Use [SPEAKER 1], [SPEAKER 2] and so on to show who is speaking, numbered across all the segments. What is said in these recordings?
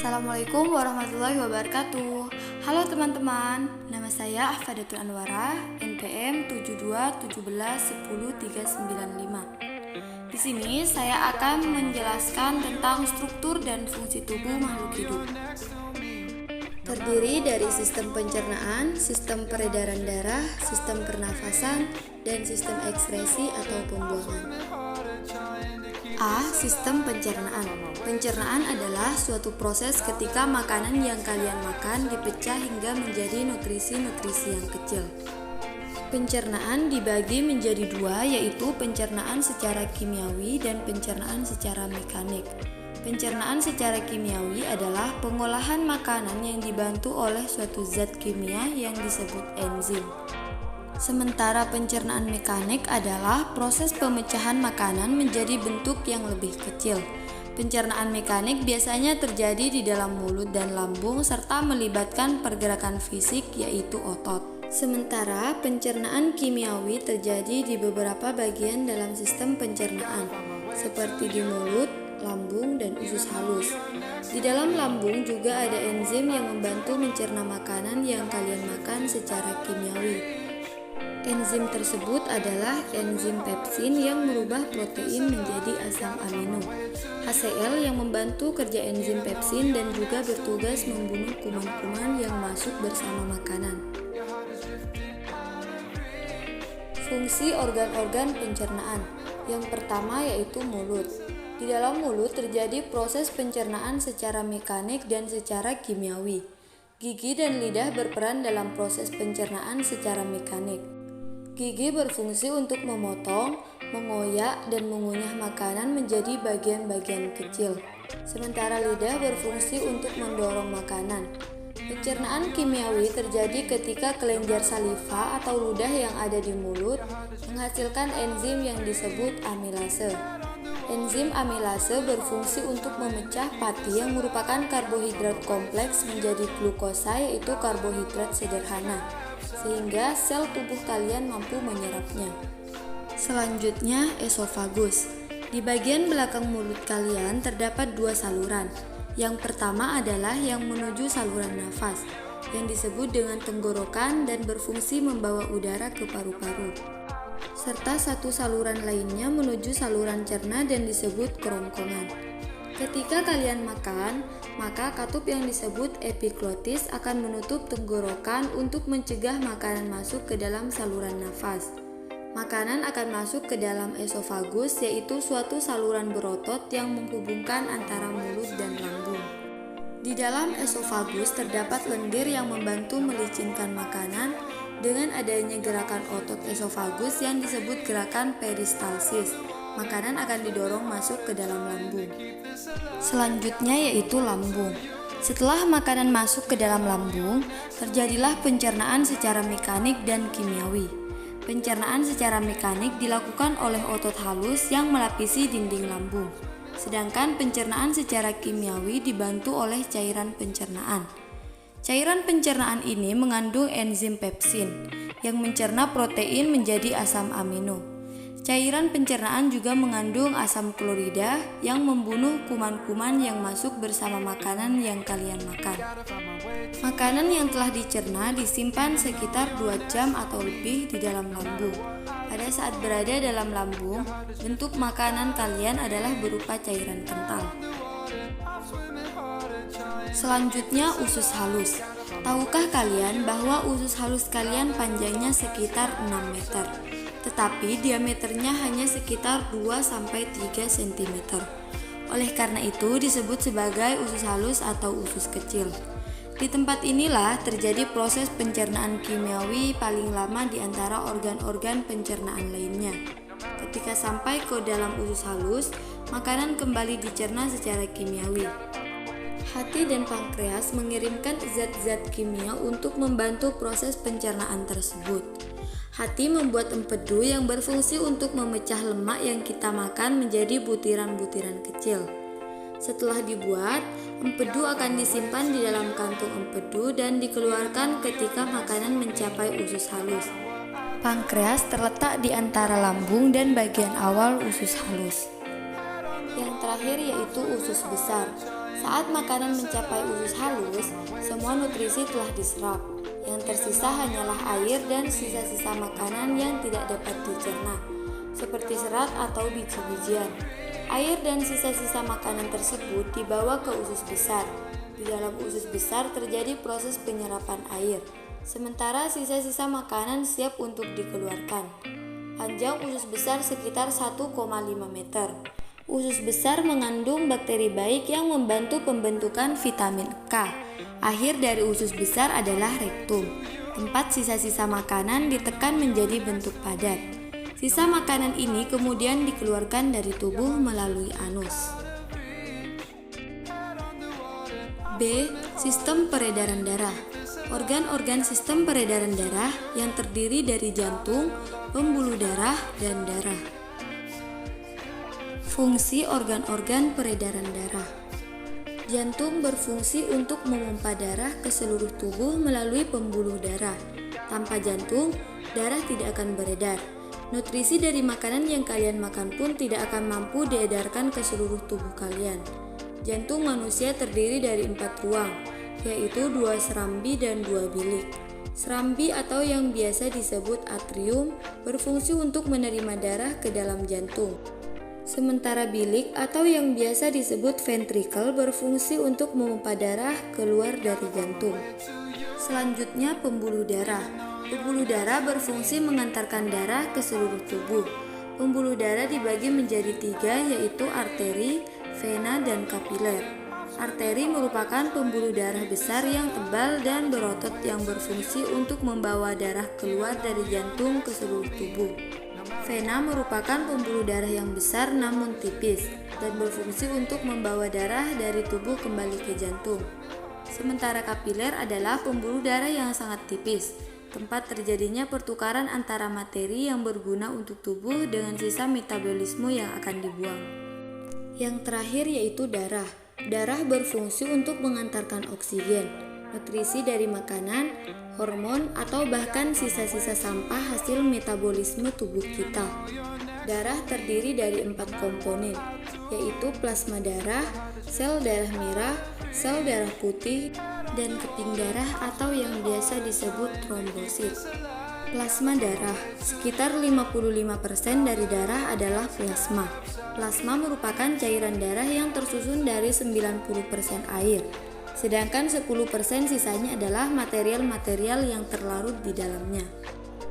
[SPEAKER 1] Assalamualaikum warahmatullahi wabarakatuh. Halo teman-teman, nama saya Ahfadatul Anwara, NPM 7217100395. Di sini saya akan menjelaskan tentang struktur dan fungsi tubuh makhluk hidup. Terdiri dari sistem pencernaan, sistem peredaran darah, sistem pernafasan, dan sistem ekskresi atau pembuangan. A. Sistem pencernaan. Pencernaan adalah suatu proses ketika makanan yang kalian makan dipecah hingga menjadi nutrisi-nutrisi yang kecil. Pencernaan dibagi menjadi dua, yaitu pencernaan secara kimiawi dan pencernaan secara mekanik. Pencernaan secara kimiawi adalah pengolahan makanan yang dibantu oleh suatu zat kimia yang disebut enzim. Sementara pencernaan mekanik adalah proses pemecahan makanan menjadi bentuk yang lebih kecil. Pencernaan mekanik biasanya terjadi di dalam mulut dan lambung serta melibatkan pergerakan fisik yaitu otot. Sementara pencernaan kimiawi terjadi di beberapa bagian dalam sistem pencernaan, seperti di mulut, lambung, dan usus halus. Di dalam lambung juga ada enzim yang membantu mencerna makanan yang kalian makan secara kimiawi. Enzim tersebut adalah enzim pepsin yang merubah protein menjadi asam amino. HCl yang membantu kerja enzim pepsin dan juga bertugas membunuh kuman-kuman yang masuk bersama makanan. Fungsi organ-organ pencernaan. Yang pertama yaitu mulut. Di dalam mulut terjadi proses pencernaan secara mekanik dan secara kimiawi. Gigi dan lidah berperan dalam proses pencernaan secara mekanik. Gigi berfungsi untuk memotong, mengoyak, dan mengunyah makanan menjadi bagian-bagian kecil. Sementara lidah berfungsi untuk mendorong makanan. Pencernaan kimiawi terjadi ketika kelenjar saliva atau ludah yang ada di mulut menghasilkan enzim yang disebut amilase. Enzim amilase berfungsi untuk memecah pati yang merupakan karbohidrat kompleks menjadi glukosa, yaitu karbohidrat sederhana, sehingga sel tubuh kalian mampu menyerapnya. Selanjutnya, esofagus. Di bagian belakang mulut kalian terdapat dua saluran. Yang pertama adalah yang menuju saluran nafas, yang disebut dengan tenggorokan dan berfungsi membawa udara ke paru-paru. Serta satu saluran lainnya menuju saluran cerna dan disebut kerongkongan. Ketika kalian makan, maka katup yang disebut epiglotis akan menutup tenggorokan untuk mencegah makanan masuk ke dalam saluran nafas. Makanan akan masuk ke dalam esofagus, yaitu suatu saluran berotot yang menghubungkan antara mulut dan lambung. Di dalam esofagus terdapat lendir yang membantu melicinkan makanan dengan adanya gerakan otot esofagus yang disebut gerakan peristalsis. Makanan akan didorong masuk ke dalam lambung. Selanjutnya yaitu lambung. Setelah makanan masuk ke dalam lambung, terjadilah pencernaan secara mekanik dan kimiawi. Pencernaan secara mekanik dilakukan oleh otot halus yang melapisi dinding lambung. Sedangkan pencernaan secara kimiawi dibantu oleh cairan pencernaan. Cairan pencernaan ini mengandung enzim pepsin yang mencerna protein menjadi asam amino. Cairan pencernaan juga mengandung asam klorida yang membunuh kuman-kuman yang masuk bersama makanan yang kalian makan. Makanan yang telah dicerna disimpan sekitar 2 jam atau lebih di dalam lambung. Pada saat berada dalam lambung, bentuk makanan kalian adalah berupa cairan kental. Selanjutnya usus halus. Tahukah kalian bahwa usus halus kalian panjangnya sekitar 6 meter? Tetapi diameternya hanya sekitar 2-3 cm. Oleh karena itu disebut sebagai usus halus atau usus kecil. Di tempat inilah terjadi proses pencernaan kimiawi paling lama di antara organ-organ pencernaan lainnya. Ketika sampai ke dalam usus halus, makanan kembali dicerna secara kimiawi. Hati dan pankreas mengirimkan zat-zat kimia untuk membantu proses pencernaan tersebut. Hati membuat empedu yang berfungsi untuk memecah lemak yang kita makan menjadi butiran-butiran kecil. Setelah dibuat, empedu akan disimpan di dalam kantung empedu dan dikeluarkan ketika makanan mencapai usus halus. Pankreas terletak di antara lambung dan bagian awal usus halus. Yang terakhir yaitu usus besar. Saat makanan mencapai usus halus, semua nutrisi telah diserap. Yang tersisa hanyalah air dan sisa-sisa makanan yang tidak dapat dicerna, seperti serat atau biji-bijian. Air dan sisa-sisa makanan tersebut dibawa ke usus besar. Di dalam usus besar terjadi proses penyerapan air, sementara sisa-sisa makanan siap untuk dikeluarkan. Panjang usus besar sekitar 1,5 meter. Usus besar mengandung bakteri baik yang membantu pembentukan vitamin K. Akhir dari usus besar adalah rektum, tempat sisa-sisa makanan ditekan menjadi bentuk padat. Sisa makanan ini kemudian dikeluarkan dari tubuh melalui anus. B. Sistem peredaran darah. Organ-organ sistem peredaran darah yang terdiri dari jantung, pembuluh darah, dan darah. Fungsi organ-organ peredaran darah. Jantung berfungsi untuk memompa darah ke seluruh tubuh melalui pembuluh darah. Tanpa jantung, darah tidak akan beredar. Nutrisi dari makanan yang kalian makan pun tidak akan mampu diedarkan ke seluruh tubuh kalian. Jantung manusia terdiri dari 4 ruang, yaitu 2 serambi dan 2 bilik. Serambi atau yang biasa disebut atrium berfungsi untuk menerima darah ke dalam jantung. Sementara bilik atau yang biasa disebut ventricle berfungsi untuk memompa darah keluar dari jantung. Selanjutnya pembuluh darah. Pembuluh darah berfungsi mengantarkan darah ke seluruh tubuh. Pembuluh darah dibagi menjadi 3, yaitu arteri, vena, dan kapiler. Arteri merupakan pembuluh darah besar yang tebal dan berotot yang berfungsi untuk membawa darah keluar dari jantung ke seluruh tubuh. Vena merupakan pembuluh darah yang besar namun tipis dan berfungsi untuk membawa darah dari tubuh kembali ke jantung. Sementara kapiler adalah pembuluh darah yang sangat tipis, tempat terjadinya pertukaran antara materi yang berguna untuk tubuh dengan sisa metabolisme yang akan dibuang. Yang terakhir yaitu darah. Darah berfungsi untuk mengantarkan oksigen, nutrisi dari makanan, hormon, atau bahkan sisa-sisa sampah hasil metabolisme tubuh kita. Darah terdiri dari 4 komponen, yaitu plasma darah, sel darah merah, sel darah putih, dan keping darah atau yang biasa disebut trombosit. Plasma darah, sekitar 55% dari darah adalah plasma. Plasma merupakan cairan darah yang tersusun dari 90% air, sedangkan 10% sisanya adalah material-material yang terlarut di dalamnya.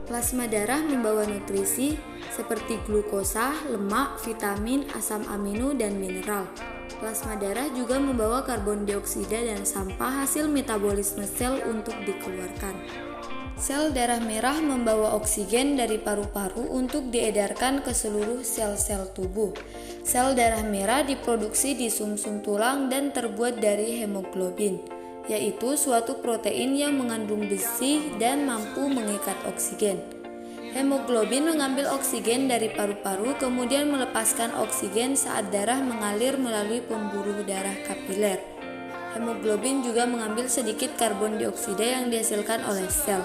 [SPEAKER 1] Plasma darah membawa nutrisi seperti glukosa, lemak, vitamin, asam amino, dan mineral. Plasma darah juga membawa karbon dioksida dan sampah hasil metabolisme sel untuk dikeluarkan. Sel darah merah membawa oksigen dari paru-paru untuk diedarkan ke seluruh sel-sel tubuh. Sel darah merah diproduksi di sumsum tulang dan terbuat dari hemoglobin, yaitu suatu protein yang mengandung besi dan mampu mengikat oksigen. Hemoglobin mengambil oksigen dari paru-paru kemudian melepaskan oksigen saat darah mengalir melalui pembuluh darah kapiler. Hemoglobin juga mengambil sedikit karbon dioksida yang dihasilkan oleh sel.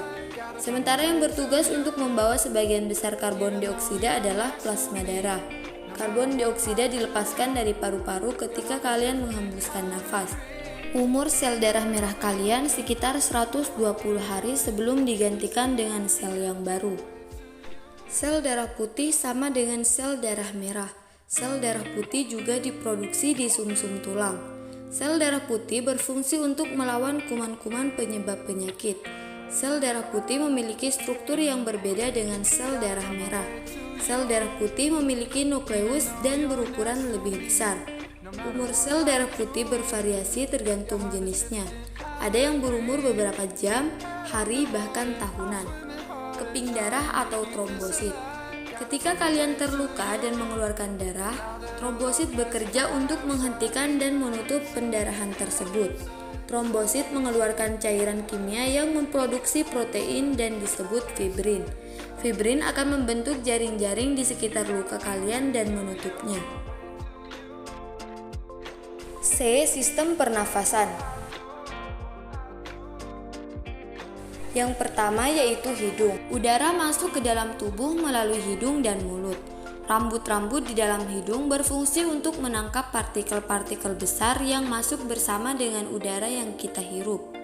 [SPEAKER 1] Sementara yang bertugas untuk membawa sebagian besar karbon dioksida adalah plasma darah. Karbon dioksida dilepaskan dari paru-paru ketika kalian menghembuskan nafas. Umur sel darah merah kalian sekitar 120 hari sebelum digantikan dengan sel yang baru. Sel darah putih sama dengan sel darah merah. Sel darah putih juga diproduksi di sumsum tulang. Sel darah putih berfungsi untuk melawan kuman-kuman penyebab penyakit. Sel darah putih memiliki struktur yang berbeda dengan sel darah merah. Sel darah putih memiliki nukleus dan berukuran lebih besar. Umur sel darah putih bervariasi tergantung jenisnya. Ada yang berumur beberapa jam, hari, bahkan tahunan. Keping darah atau trombosit. Ketika kalian terluka dan mengeluarkan darah, trombosit bekerja untuk menghentikan dan menutup pendarahan tersebut. Trombosit mengeluarkan cairan kimia yang memproduksi protein dan disebut fibrin. Fibrin akan membentuk jaring-jaring di sekitar luka kalian dan menutupnya. C. Sistem pernafasan. Yang pertama yaitu hidung. Udara masuk ke dalam tubuh melalui hidung dan mulut. Rambut-rambut di dalam hidung berfungsi untuk menangkap partikel-partikel besar yang masuk bersama dengan udara yang kita hirup.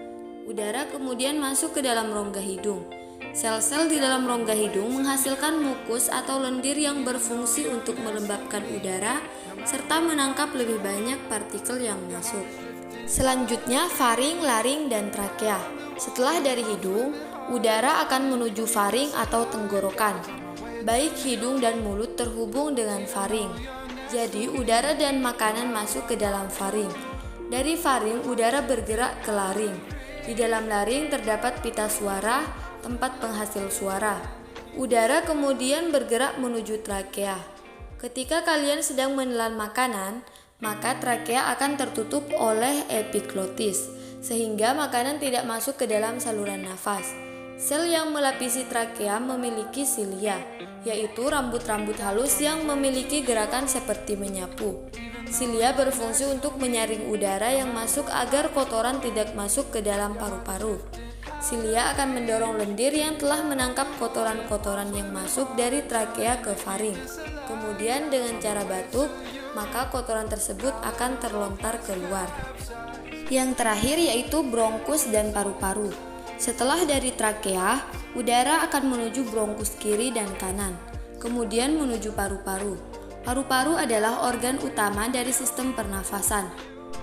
[SPEAKER 1] Udara kemudian masuk ke dalam rongga hidung. Sel-sel di dalam rongga hidung menghasilkan mukus atau lendir yang berfungsi untuk melembabkan udara serta menangkap lebih banyak partikel yang masuk. Selanjutnya, faring, laring, dan trakea. Setelah dari hidung, udara akan menuju faring atau tenggorokan. Baik hidung dan mulut terhubung dengan faring. Jadi, udara dan makanan masuk ke dalam faring. Dari faring, udara bergerak ke laring. Di dalam laring terdapat pita suara, tempat penghasil suara. Udara kemudian bergerak menuju trakea. Ketika kalian sedang menelan makanan, maka trakea akan tertutup oleh epiglotis, sehingga makanan tidak masuk ke dalam saluran nafas. Sel yang melapisi trakea memiliki silia, yaitu rambut-rambut halus yang memiliki gerakan seperti menyapu. Silia berfungsi untuk menyaring udara yang masuk agar kotoran tidak masuk ke dalam paru-paru. Silia akan mendorong lendir yang telah menangkap kotoran-kotoran yang masuk dari trakea ke faring. Kemudian dengan cara batuk, maka kotoran tersebut akan terlontar keluar. Yang terakhir yaitu bronkus dan paru-paru. Setelah dari trakea, udara akan menuju bronkus kiri dan kanan, kemudian menuju paru-paru. Paru-paru adalah organ utama dari sistem pernafasan.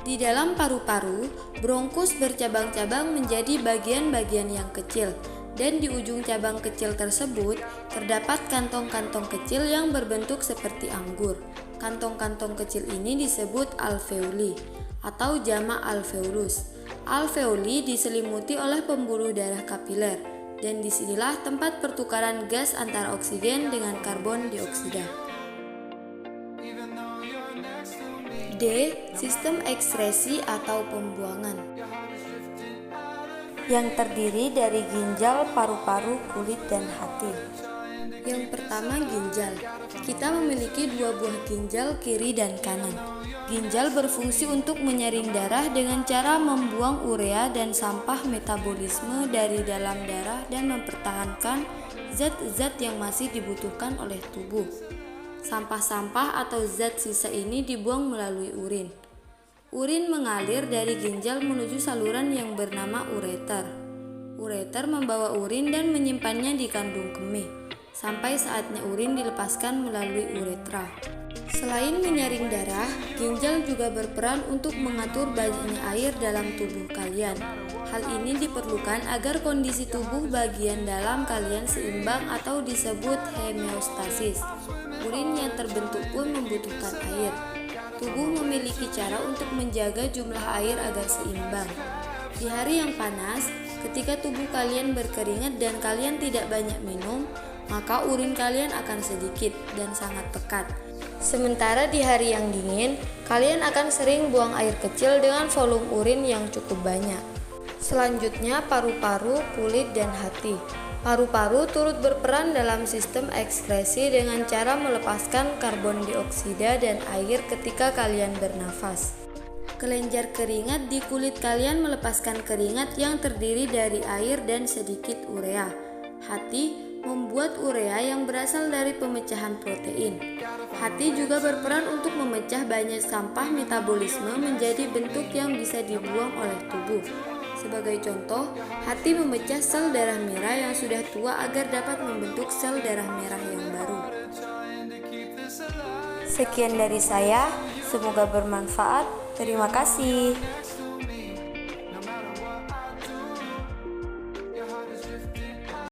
[SPEAKER 1] Di dalam paru-paru, bronkus bercabang-cabang menjadi bagian-bagian yang kecil, dan di ujung cabang kecil tersebut terdapat kantong-kantong kecil yang berbentuk seperti anggur. Kantong-kantong kecil ini disebut alveoli atau jamak alveolus. Alveoli diselimuti oleh pembuluh darah kapiler, dan disinilah tempat pertukaran gas antara oksigen dengan karbon dioksida. D. Sistem ekskresi atau pembuangan, yang terdiri dari ginjal, paru-paru, kulit, dan hati. Yang pertama, ginjal. Kita memiliki dua buah ginjal, kiri dan kanan. Ginjal berfungsi untuk menyaring darah dengan cara membuang urea dan sampah metabolisme dari dalam darah dan mempertahankan zat-zat yang masih dibutuhkan oleh tubuh. Sampah-sampah atau zat sisa ini dibuang melalui urin. Urin mengalir dari ginjal menuju saluran yang bernama ureter. Ureter membawa urin dan menyimpannya di kandung kemih, sampai saatnya urin dilepaskan melalui uretra. Selain menyaring darah, ginjal juga berperan untuk mengatur banyaknya air dalam tubuh kalian. Hal ini diperlukan agar kondisi tubuh bagian dalam kalian seimbang atau disebut homeostasis. Urin yang terbentuk pun membutuhkan air. Tubuh memiliki cara untuk menjaga jumlah air agar seimbang. Di hari yang panas, ketika tubuh kalian berkeringat dan kalian tidak banyak minum, maka urin kalian akan sedikit dan sangat pekat. Sementara di hari yang dingin, kalian akan sering buang air kecil dengan volume urin yang cukup banyak. Selanjutnya, paru-paru, kulit, dan hati. Paru-paru turut berperan dalam sistem ekskresi dengan cara melepaskan karbon dioksida dan air ketika kalian bernafas. Kelenjar keringat di kulit kalian melepaskan keringat yang terdiri dari air dan sedikit urea. Hati membuat urea yang berasal dari pemecahan protein. Hati juga berperan untuk memecah banyak sampah metabolisme menjadi bentuk yang bisa dibuang oleh tubuh. Sebagai contoh, hati memecah sel darah merah yang sudah tua agar dapat membentuk sel darah merah yang baru. Sekian dari saya, semoga bermanfaat. Terima kasih.